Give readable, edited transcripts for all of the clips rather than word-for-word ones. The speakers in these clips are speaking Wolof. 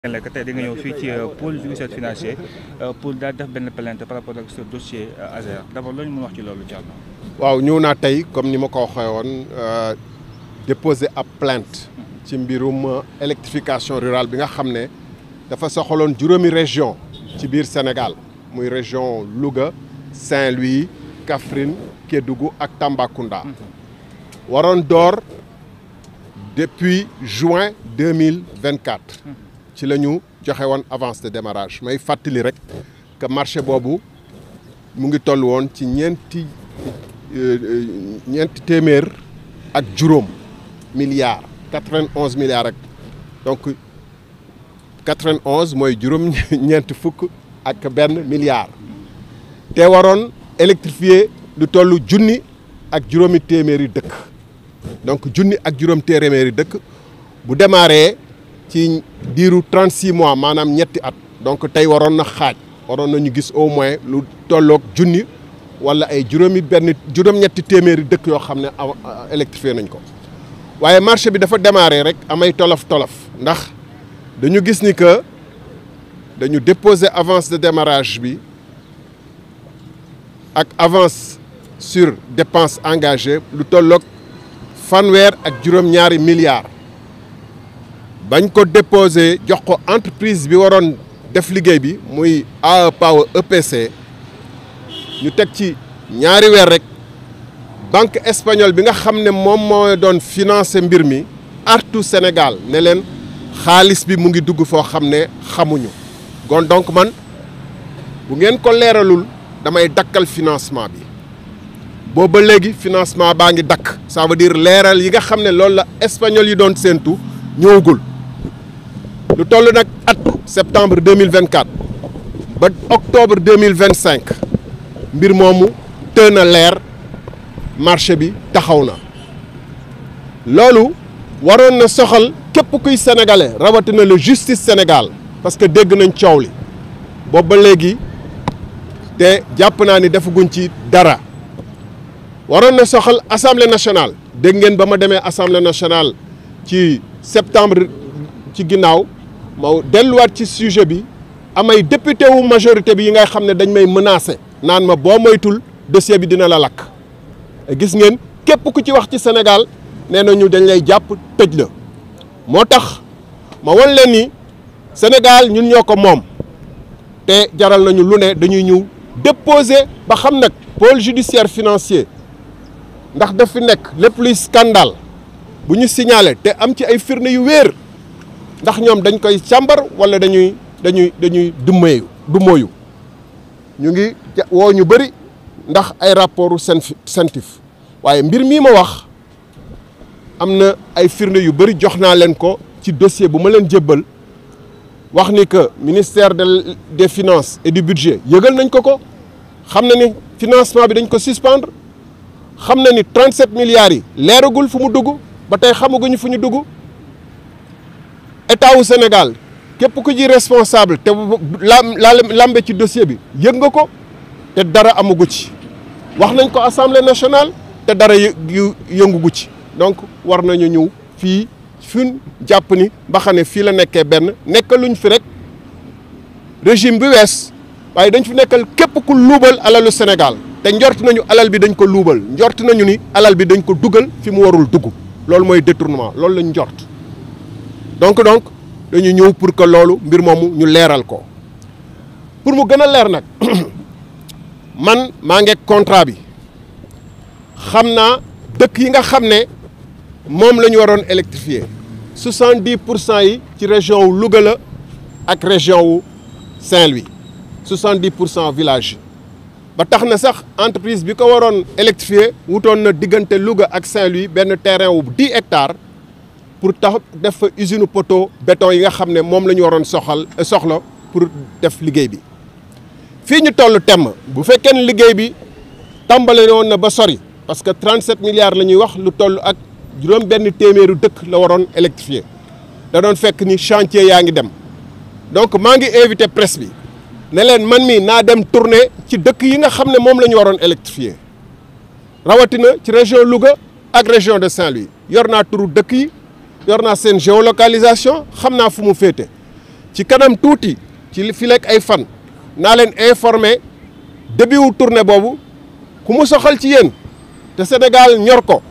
tey di nga ñëw fii ci pôle judiciaire financier pour daal def benn plainte par rapport ak ce dossier Azer d'abord loolu ñu mën wax ci loolu Thierno. waaw ñëw naa tey comme ni ma ko waxee woon déposer ab plainte ci mbirum électrification rurale bi nga xam ne dafa soxaloon juróomi région ci biir Sénégal muy région Louga Saint-Louis Kaffrine Kédougou ak Tambacounda waroon door depuis juin 2024 ci la ñu joxe woon avance de démarrage may fàttali rek que marché boobu mu ngi toll woon ci ñeenti téeméer ak juróom milliards 91 milliards ak donc 91 mooy juróom ñeenti fukk ak benn milliard te waroon électrifier lu toll junni ak juróomi téeméeri dëkk donc junni ak juróom téeméeri dëkk bu démarré ci diiru 36 mois maanaam ñetti at donc tey waroon na xaaj waroon nañu gis au moins lu tolloog junni wala ay juróom-ñetti téeméeri dëkk yoo xam ne électrifié nañ ko waaye marché bi dafa démarré rek amay tolof-tolof ndax dañu gis ni que dañu déposer avance de démarrage bi ak avance sur dépenses engagées lu tolloog fanweer ak juróom-ñaari milliards bañ ko déposé jox ko entreprise bi waroon def liggéey bi muy AE Power EPC ñu teg ci ñaari weer rek banque espagnole bi nga xam ne moom moo doon financer mbir mi artu Sénégal ne leen xaalis bi mu ngi dugg foo xam ne xamuñu kon donc man bu ngeen ko leeralul damay dakkal financement bi booba léegi financement baa ngi dakk ça veut dire leeral yi nga xam ne loolu la espagnol yi doon séentu ñëwagul lu toll nag at septembre 2024 ba octobre 2025 mbir moomu tën a leer marché bi taxaw na loolu waroon na soxal képp kuy sénégalais rawatina le justice Sénégal parce que dégg nañ coow li boobu ba léegi te jàpp naa ni defaguñ ci dara waroon na soxal assemblée nationale dégg ngeen ba ma demee assemblée nationale ci septembre ci ginnaaw ma delluwaat ci sujet bi amay député wu majorité bi yi ngay xam ne dañ may menacé naan ma boo moytul dossier bi dina la lakk gis ngeen képp ku ci wax ci Sénégal nee nañu dañ lay jàpp tëj la moo tax ma wan leen ni Sénégal ñun ñoo ko moom te jaral nañu lu ne dañuy ñëw déposer ba xam nag pôle judiciaire financier ndax daf fi nekk lépp luy scandale bu ñu signalé te am ci ay firnde yu wéer ndax ñoom dañ koy càmbar wala dañuy du mooyu ñu ngi woo ñu bëri ndax ay rapportu CENTIF waaye mbir mii ma wax am na ay firnde yu bëri jox naa leen ko ci dossier bu ma leen jébbal wax ni que ministère des finances et du budget yëgal nañ ko xam na ni financement bi dañ ko suspendre xam na ni 37 milliards yi leeragul fu mu dugg ba tey xamaguñu fu ñu dugg état wu Sénégal képp ku ji responsable te lambe ci dossier bi yëg nga ko te dara amagu ci wax nañ ko assemblée nationale te dara yëngugu ci donc war nañu ñëw fii fi jàpp ni mbaxane fii la nekkee benn nekkaluñ fi rek régime bi wees waaye dañ fi nekkal képp ku luubal alalu Sénégal te njort nañu alal bi dañ ko luubal njort nañu ni alal bi dañ ko dugal fi mu warul dugg loolu mooy détournement loolu lañ njort donc dañu ñëw pour que loolu mbir moomu ñu leeral ko pour mu gën a leer nag man maa ngi contrat bi xam naa dëkk yi nga xam ne moom la ñu waroon électrifier 70% yi ci région wu Louga la ak région wu Saint-Louis 70% village yi ba tax na sax entreprise bi ko waroon électrifier wutoon na diggante Louga ak Saint-Louis benn terrain wu 10 hectares pour tax def fa usine poteau béton yi nga xam ne moom la ñu waroon soxla pour def liggéey bi fii ñu toll temm bu fekkee ne liggéey bi tàmbale woon na ba sori parce que 37 milliards la ñuy wax lu toll ak juróom benn téeméeru dëkk la waroon électrifier da doon fekk ni chantier yaa ngi dem donc maa ngi invité presse bi ne leen man mii naa dem tourner ci dëkk yi nga xam ne moom la ñu waroon électrifier rawatina ci région Louga ak région de Saint-Louis yor naa turu dëkk yi yor naa seen géolocalisation xam naa fu mu féete ci kanam tuuti ci fi lekk ay fan naa leen informer début wu tournée boobu ku mu soxal ci yéen te Sénégal ñor ko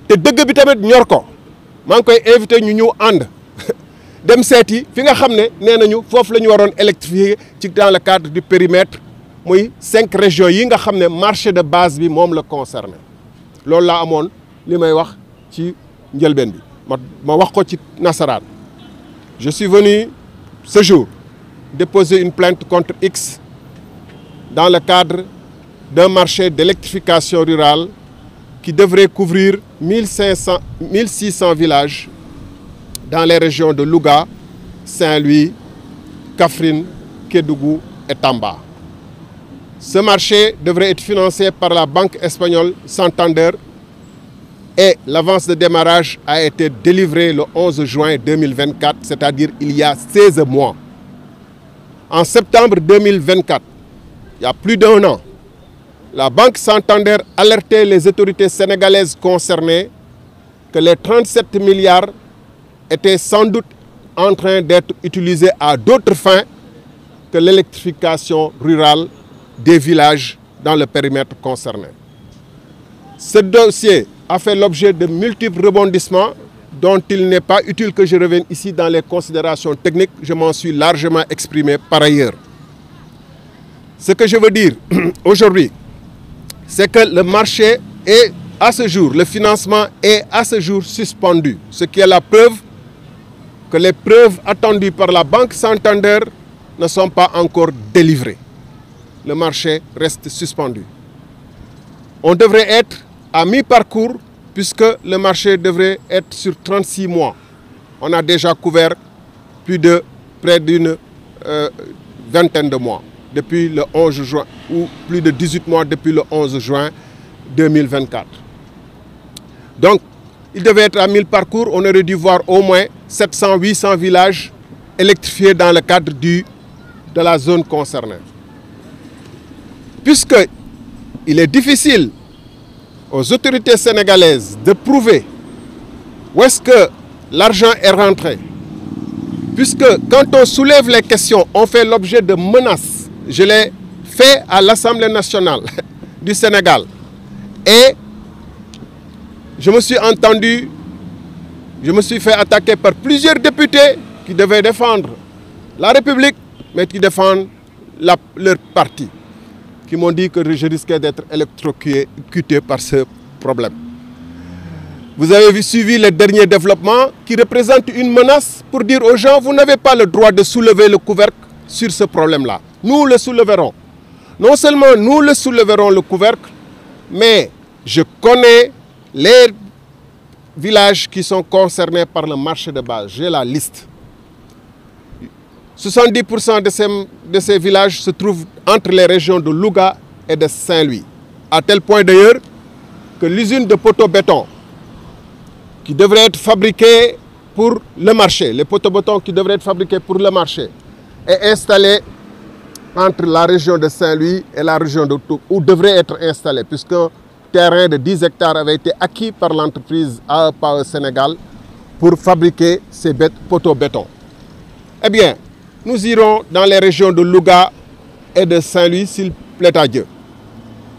te dëgg bi tamit ñor ko maa ngi koy invité ñu ñëw ànd dem seeti fi nga xam ne nee nañu foofu la ñu waroon électrifier ci dans le cadre du périmètre muy 5 régions yi nga xam ne marché de base bi moom la concerné loolu laa amoon li may wax ci njëlbeen bi ma wax ko ci nasaraan. Je suis venu ce jour déposer une plainte contre X dans le cadre d'un marché d'électrification rurale qui devrait couvrir 1600 villages dans les régions de Louga, Saint-Louis, Kaffrine, Kédougou et Tamba. Ce marché devrait être financé par la banque espagnole Santander et l'avance de démarrage a été délivrée le 11 juin 2024, c'est-à-dire il y a 16 mois. En septembre 2024, il y a plus d'1 an, la banque Santander alertait les autorités sénégalaises concernées que les 37 milliards étaient sans doute en train d'être utilisés à d'autres fins que l'électrification rurale des villages dans le périmètre concerné. Ce dossier a fait l'objet de multiples rebondissements dont il n'est pas utile que je revienne ici dans les considérations techniques. Je m'en suis largement exprimé par ailleurs. Ce que je veux dire aujourd'hui, c'est que le marché est à ce jour, le financement est à ce jour suspendu. Ce qui est la preuve que les preuves attendues par la Banque Santander ne sont pas encore délivrées. Le marché reste suspendu. On devrait être à mi-parcours puisque le marché devrait être sur 36 mois. On a déjà couvert près d'une vingtaine de mois depuis le 11 juin ou plus de 18 mois depuis le 11 juin 2024. Donc, il devait être à mi-parcours. On aurait dû voir au moins 700-800 villages électrifiés dans le cadre de la zone concernée. Puisqu'il est difficile aux autorités sénégalaises de prouver où est-ce que l'argent est rentré, puisque quand on soulève les questions, on fait l'objet de menaces. Je l'ai fait à l'Assemblée nationale du Sénégal et je me suis fait attaquer par plusieurs députés qui devaient défendre la République, mais qui défendent leur parti, qui m'ont dit que je risquais d'être électrocuté par ce problème. Vous avez suivi les derniers développements qui représentent une menace pour dire aux gens, vous n'avez pas le droit de soulever le couvercle sur ce problème-là. Nous le soulèverons. Non seulement nous le soulèverons le couvercle, mais je connais les villages qui sont concernés par le marché de base. J'ai la liste. 70% de ces villages se trouvent entre les régions de Louga et de Saint-Louis. À tel point d'ailleurs que l'usine de poteaux-béton qui devrait être fabriquée pour le marché, les poteaux-béton qui devraient être fabriqués pour le marché, est installée entre la région de Saint-Louis et la région de Toulouse, où devrait être installée, puisqu'un terrain de 10 hectares avait été acquis par l'entreprise AEPA Sénégal pour fabriquer ces poteaux-béton. Eh bien, nous irons dans les régions de Louga et de Saint-Louis, s'il plaît à Dieu.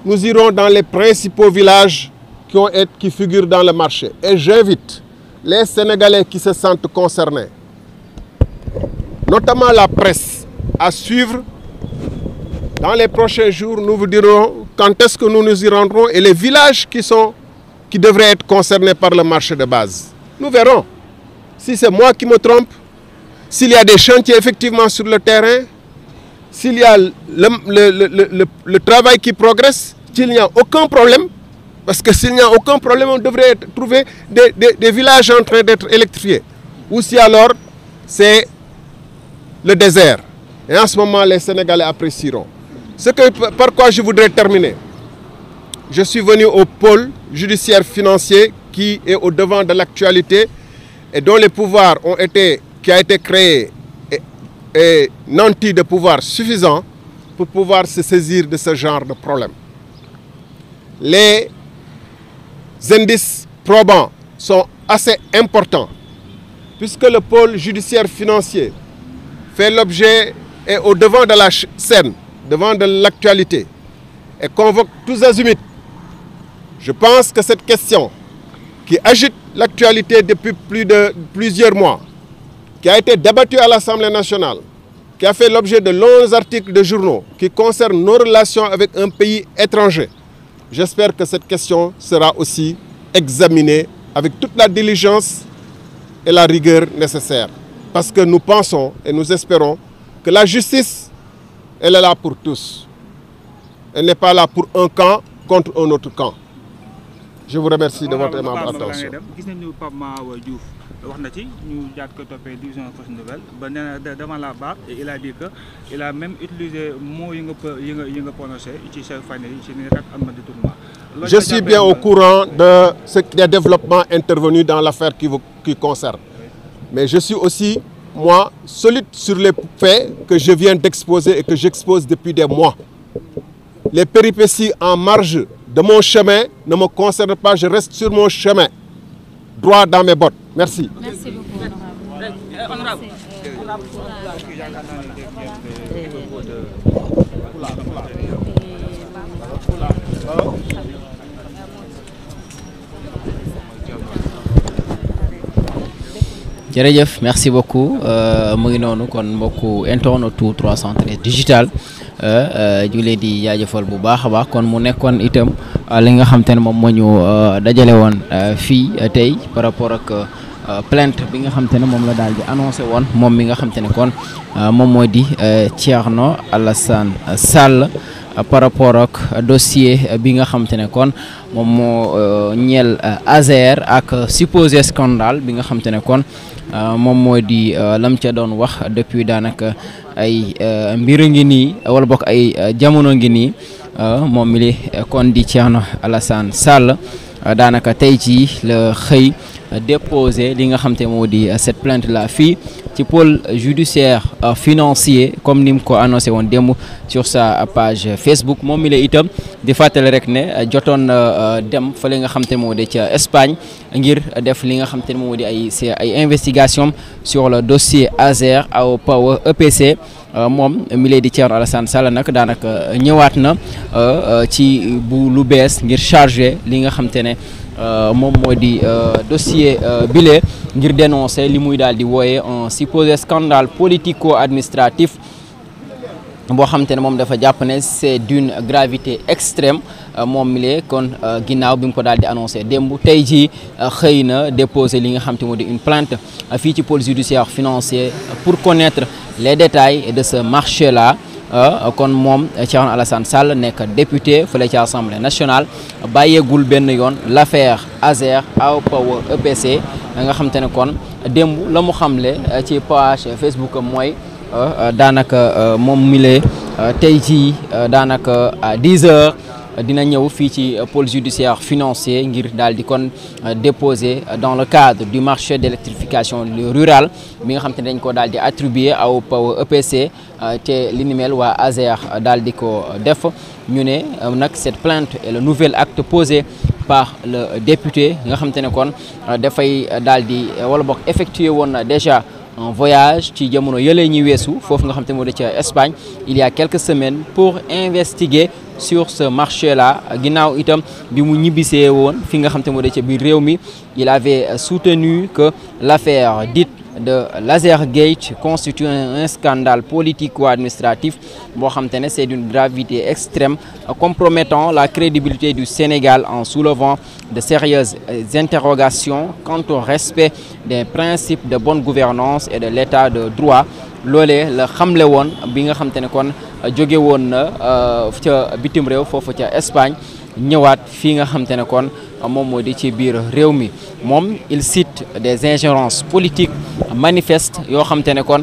Nous irons dans les principaux villages qui figurent dans le marché. Et j'invite les Sénégalais qui se sentent concernés, notamment la presse, à suivre. Dans les prochains jours, nous vous dirons quand est-ce que nous nous y rendrons et les villages qui devraient être concernés par le marché de base. Nous verrons si c'est moi qui me trompe, s'il y a des chantiers effectivement sur le terrain, s'il y a le travail qui progresse, s'il n'y a aucun problème, parce que s'il n'y a aucun problème, on devrait trouver des villages en train d'être électrifiés. Ou si alors, c'est le désert. Et en ce moment, les Sénégalais apprécieront. Par quoi je voudrais terminer. Je suis venu au pôle judiciaire financier qui est au devant de l'actualité et dont les pouvoirs qui a été créé et nanti de pouvoirs suffisants pour pouvoir se saisir de ce genre de problème. Les indices probants sont assez importants puisque le pôle judiciaire financier fait l'objet et au devant de la scène, devant de l'actualité, et convoque tous azimuts. Je pense que cette question qui agite l'actualité depuis plusieurs mois, qui a été débattue à l'Assemblée nationale, qui a fait l'objet de longs articles de journaux, qui concernent nos relations avec un pays étranger. J'espère que cette question sera aussi examinée avec toute la diligence et la rigueur nécessaires. Parce que nous pensons et nous espérons que la justice, elle est là pour tous. Elle n'est pas là pour un camp contre un autre camp. Je vous remercie de votre aimable attention. gis nañu Pape Mahawa Diouf wax na ci ñu jaat ko toppee division Fass Nouvelle ba nee na devant la barre et il a dit que il a même utilisé mots yi nga prononcé ci sa fan yi ci ni kat am na détournement. Je suis bien au courant des développements intervenus dans l'affaire qui concerne. Mais je suis aussi, moi, solide sur les faits que je viens d'exposer et que j'expose depuis des mois. Les péripéties en marge de mon chemin ne me concernent pas, je reste sur mon chemin, droit dans mes bottes. Merci. Merci beaucoup, honorable. jërëjëf merci beaucoup mu ngi noonu kon mbokku internet 313 digital ñu leen di jaajëfal bu baax a baax kon mu nekkoon itam li nga xam te ne moom moo ñu dajale woon fii tey par rapport ak plainte bi nga xam te ne moom la daal di annoncé woon moom mi nga xam te ne kon moom moo di Thierno Alassane Sall par rapport ak dossier bi nga xam te ne kon moom moo ñeel Azer ak supposé scandale bi nga xam te ne kon moom moo di lam ca doon wax depuis daanaka ay mbir ngi nii wala bokk ay jamono ngi nii moom mi li kon di Thierno Alassane Sall daanaka tey jii la xëy déposé li nga xam te moo di cette plainte là fii ci pôle judiciaire financier comme ni mu ko annoncé woon démb sur sa page Facebook moom mi la itam di fàttali rek ne jotoon dem fa li nga xam te moo di ca Espagne ngir def li nga xam te moo di ay investigation sur le dossier Azer Aw Power EPC moom mi lay di Thierno Alassane Sall nag daanaka ñëwaat na ci bu lu bees ngir chargé li nga xam te ne moom moo di dossier bile ngir dénoncer li muy daal di wooye un supposé scandale politico-administratif boo xam te ne moom dafa jàpp ne c'est d'une gravité extrême moom mi lee kon ginnaaw bi mu ko daal di annoncé démb tey jii xëy na déposé li nga xam te moo di une plainte fii ci pôle judiciaire financier pour connaître les détails de ce marché là. kon moom Thierno Alassane Sall nekk député fële ci Assemblée nationale bàyyeegul benn yoon l'affaire Azer Aw Power EPC nga xam te ne kon démb la mu xamle ci page Facebook mooy daanaka moom mi lee tey jii daanaka à 10 heures dina ñëw fii ci pôle judiciaire financier ngir daal di kon déposer dans le cadre du marché d'électrification rurale bi nga xam te ne dañ ko daal di attribuer Aw Power EPC te li ni mel waa Azer daal di ko def ñu ne nag cette plainte est le nouvel acte posé par le député nga xam te ne kon dafay daal di wala bokk effectué woon na déjà un voyage ci jamono yële ñi weesu foofu nga xam te moo di ca Espagne il y a quelques semaines pour investiguer sur ce marché là ginnaaw itam bi mu ñibbisee woon fi nga xam te moo di ca biir réew mi il avait soutenu que l'affaire dite de Lazergate constitue un scandale politico-administratif boo xam te ne c'est d'une gravité extrême compromettant la crédibilité du Sénégal en soulevant de sérieuses interrogations quant au respect des principes de bonne gouvernance et de l'état de droit loolee la xamle woon bi nga xam te ne kon jóge woon na ca bitim réew foofu ca Espagne ñëwaat fii nga xam te ne kon moom moo di ci biir réew mi moom il cite des ingérences politiques manifestes yoo xam te ne kon